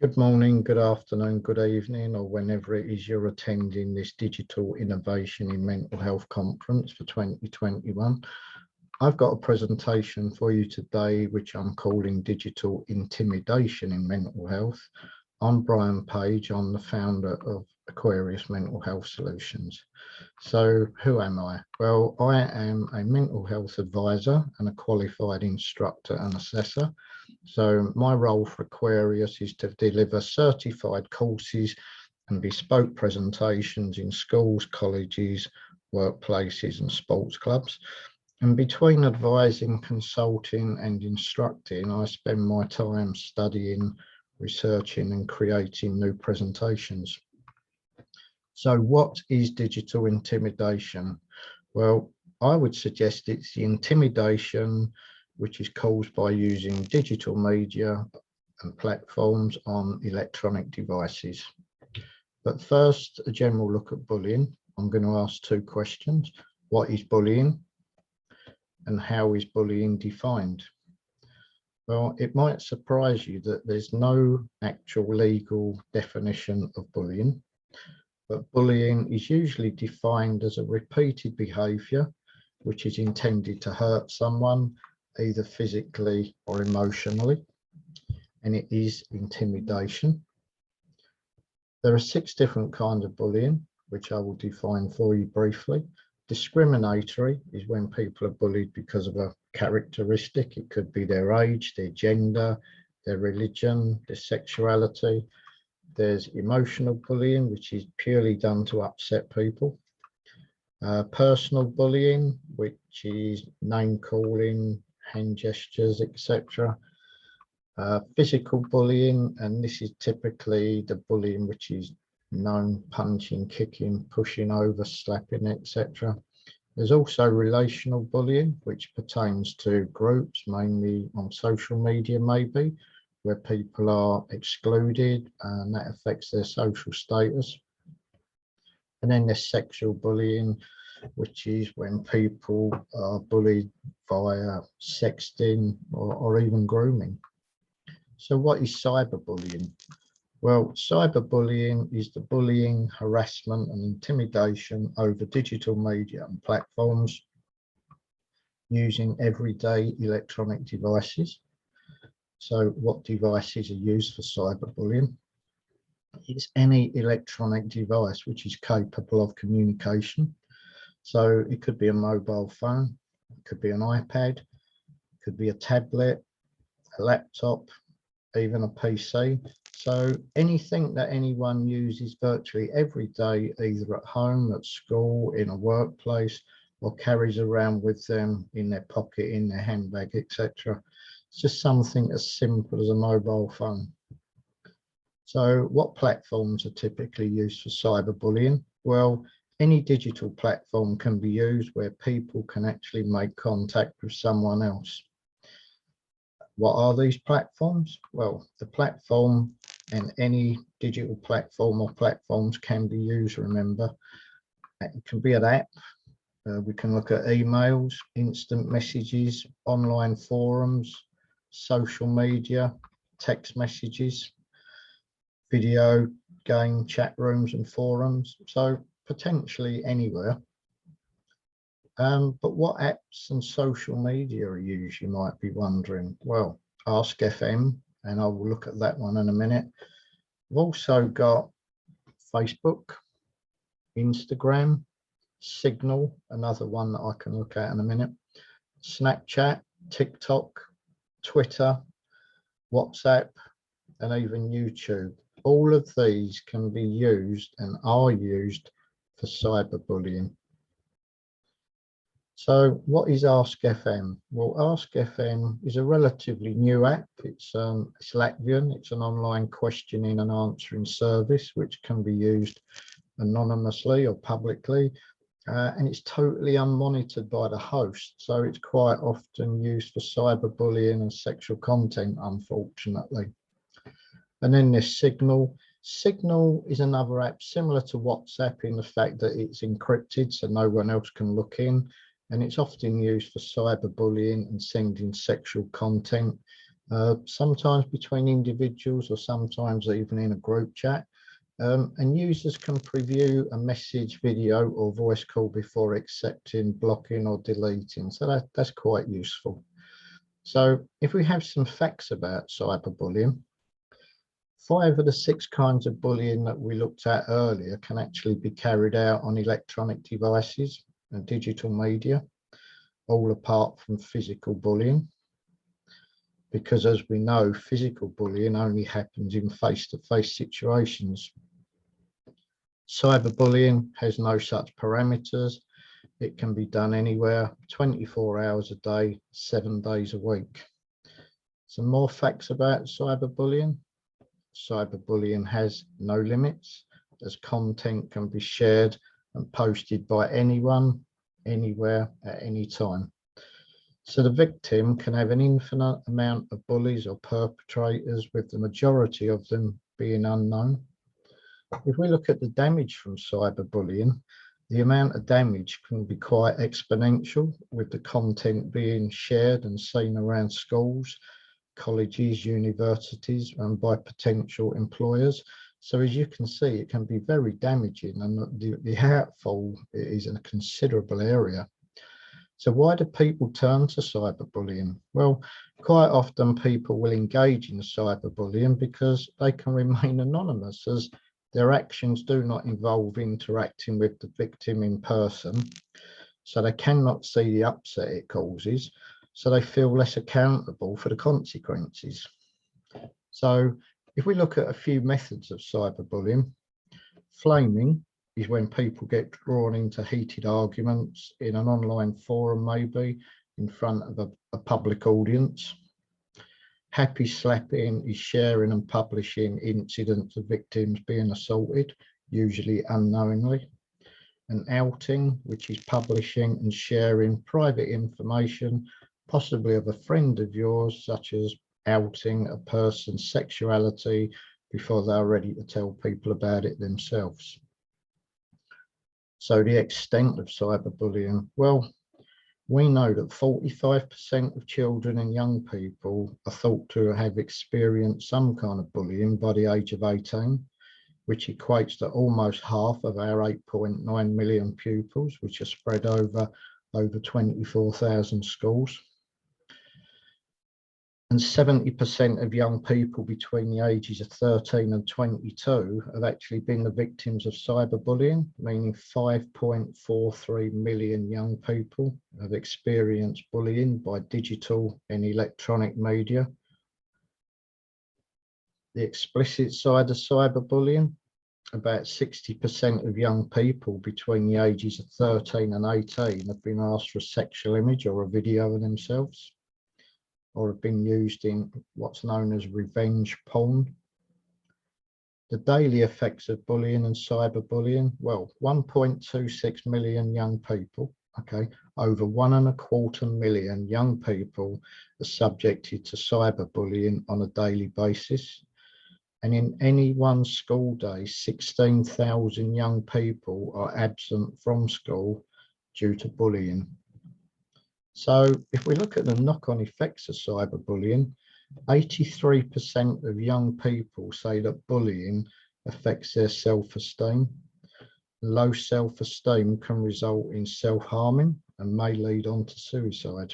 Good morning, good afternoon, good evening, or whenever it is you're attending this Digital Innovation in Mental Health Conference for 2021. I've got a presentation for you today, which I'm calling Digital Intimidation in Mental Health. I'm Brian Page, I'm the founder of Aquarius Mental Health Solutions. So who am I? Well, I am a mental health advisor and a qualified instructor and assessor. So my role for Aquarius is to deliver certified courses and bespoke presentations in schools, colleges, workplaces and sports clubs. And between advising, consulting and instructing, I spend my time studying, researching and creating new presentations. So what is digital intimidation? Well, I would suggest it's the intimidation which is caused by using digital media and platforms on electronic devices. But first, a general look at bullying. I'm going to ask two questions. What is bullying? And how is bullying defined? Well, it might surprise you that there's no actual legal definition of bullying, but bullying is usually defined as a repeated behaviour which is intended to hurt someone, either physically or emotionally, and it is intimidation. There are 6 different kinds of bullying, which I will define for you briefly. Discriminatory is when people are bullied because of a characteristic. It could be their age, their gender, their religion, their sexuality. There's emotional bullying, which is purely done to upset people. Personal bullying, which is name calling, hand gestures, etc. Physical bullying, and this is typically the bullying which is known: punching, kicking, pushing over, slapping, etc. There's also relational bullying, which pertains to groups, mainly on social media maybe, where people are excluded and that affects their social status. And then there's sexual bullying, which is when people are bullied via sexting or even grooming. So what is cyberbullying? Well, cyberbullying is the bullying, harassment and intimidation over digital media and platforms using everyday electronic devices. So what devices are used for cyberbullying? It's any electronic device which is capable of communication. So it could be a mobile phone, it could be an iPad, it could be a tablet, a laptop, even a PC. So anything that anyone uses virtually every day, either at home, at school, in a workplace, or carries around with them in their pocket, in their handbag, etc. It's just something as simple as a mobile phone. So what platforms are typically used for cyberbullying? Well, any digital platform can be used where people can actually make contact with someone else. What are these platforms? Well, the platform and any digital platform or platforms can be used, remember. It can be an app. We can look at emails, instant messages, online forums, social media, text messages, video, game, chat rooms and forums. So potentially anywhere. But what apps and social media are used, you might be wondering. Well, Ask FM, and I will look at that one in a minute. We've also got Facebook, Instagram, Signal, another one that I can look at in a minute, Snapchat, TikTok, Twitter, WhatsApp, and even YouTube. All of these can be used and are used for cyberbullying. So what is Ask FM? Well, Ask FM is a relatively new app. It's Latvian. It's an online questioning and answering service which can be used anonymously or publicly, and it's totally unmonitored by the host. So it's quite often used for cyberbullying and sexual content, unfortunately. And then there's Signal. Signal is another app similar to WhatsApp in the fact that it's encrypted so no one else can look in, and it's often used for cyberbullying and sending sexual content. sometimes between individuals or sometimes even in a group chat. And users can preview a message, video or voice call before accepting, blocking or deleting. So that's quite useful. So if we have some facts about cyberbullying, 5 of the 6 kinds of bullying that we looked at earlier can actually be carried out on electronic devices and digital media, all apart from physical bullying. Because as we know, physical bullying only happens in face-to-face situations. Cyberbullying has no such parameters. It can be done anywhere, 24 hours a day, 7 days a week. Some more facts about cyberbullying. Cyberbullying has no limits, as content can be shared and posted by anyone, anywhere, at any time. So the victim can have an infinite amount of bullies or perpetrators, with the majority of them being unknown. If we look at the damage from cyberbullying, the amount of damage can be quite exponential, with the content being shared and seen around schools, colleges, universities, and by potential employers. So as you can see, it can be very damaging, and the outfall is in a considerable area. So why do people turn to cyberbullying? Well, quite often people will engage in cyberbullying because they can remain anonymous, as their actions do not involve interacting with the victim in person. So they cannot see the upset it causes, so they feel less accountable for the consequences. So if we look at a few methods of cyberbullying, flaming is when people get drawn into heated arguments in an online forum, maybe in front of a public audience. Happy slapping is sharing and publishing incidents of victims being assaulted, usually unknowingly. And outing, which is publishing and sharing private information, possibly of a friend of yours, such as outing a person's sexuality before they're ready to tell people about it themselves. So the extent of cyberbullying, well, we know that 45% of children and young people are thought to have experienced some kind of bullying by the age of 18, which equates to almost half of our 8.9 million pupils, which are spread over 24,000 schools. And 70% of young people between the ages of 13 and 22 have actually been the victims of cyberbullying, meaning 5.43 million young people have experienced bullying by digital and electronic media. The explicit side of cyberbullying, about 60% of young people between the ages of 13 and 18 have been asked for a sexual image or a video of themselves, or have been used in what's known as revenge porn. The daily effects of bullying and cyberbullying, well, 1.26 million young people, okay, over 1.25 million young people are subjected to cyberbullying on a daily basis. And in any one school day, 16,000 young people are absent from school due to bullying. So if we look at the knock-on effects of cyberbullying, 83% of young people say that bullying affects their self-esteem. Low self-esteem can result in self-harming and may lead on to suicide.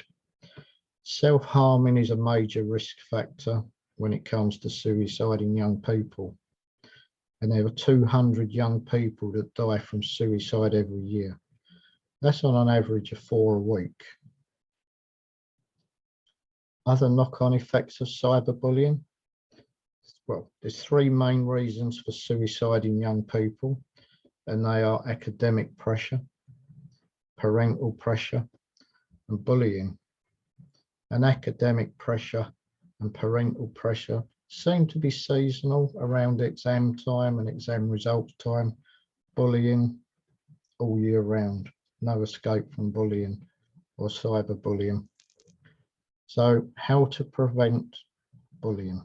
Self-harming is a major risk factor when it comes to suicide in young people. And there are 200 young people that die from suicide every year. That's on an average of 4 a week. Other knock-on effects of cyberbullying, well, there's 3 main reasons for suicide in young people, and they are academic pressure, parental pressure, and bullying. And academic pressure and parental pressure seem to be seasonal around exam time and exam results time. Bullying all year round, no escape from bullying or cyberbullying. So how to prevent bullying?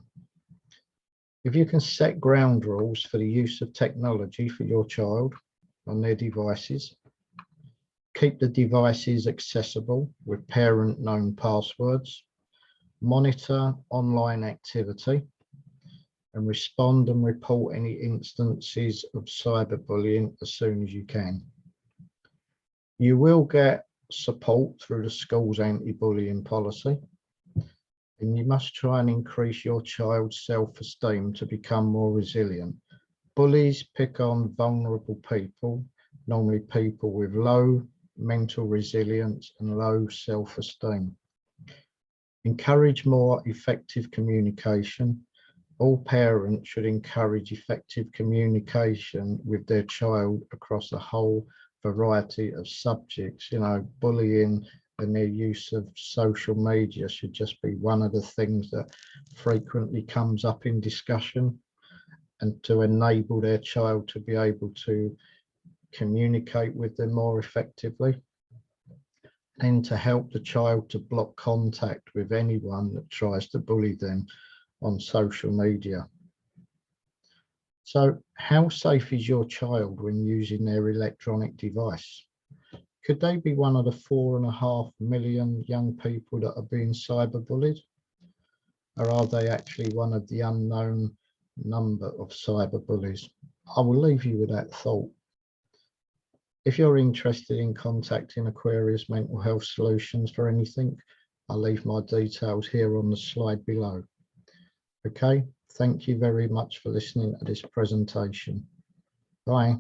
If you can set ground rules for the use of technology for your child on their devices, keep the devices accessible with parent known passwords, Monitor online activity and respond and report any instances of cyberbullying as soon as you can. You will get support through the school's anti-bullying policy, and you must try and increase your child's self-esteem to become more resilient. Bullies pick on vulnerable people, normally people with low mental resilience and low self-esteem. Encourage more effective communication. All parents should encourage effective communication with their child across a whole variety of subjects. You know, bullying and their use of social media should just be one of the things that frequently comes up in discussion, and to enable their child to be able to communicate with them more effectively, and to help the child to block contact with anyone that tries to bully them on social media. So how safe is your child when using their electronic device? Could they be one of the 4.5 million young people that are being cyberbullied? Or are they actually one of the unknown number of cyberbullies? I will leave you with that thought. If you're interested in contacting Aquarius Mental Health Solutions for anything, I'll leave my details here on the slide below. Okay, thank you very much for listening to this presentation. Bye.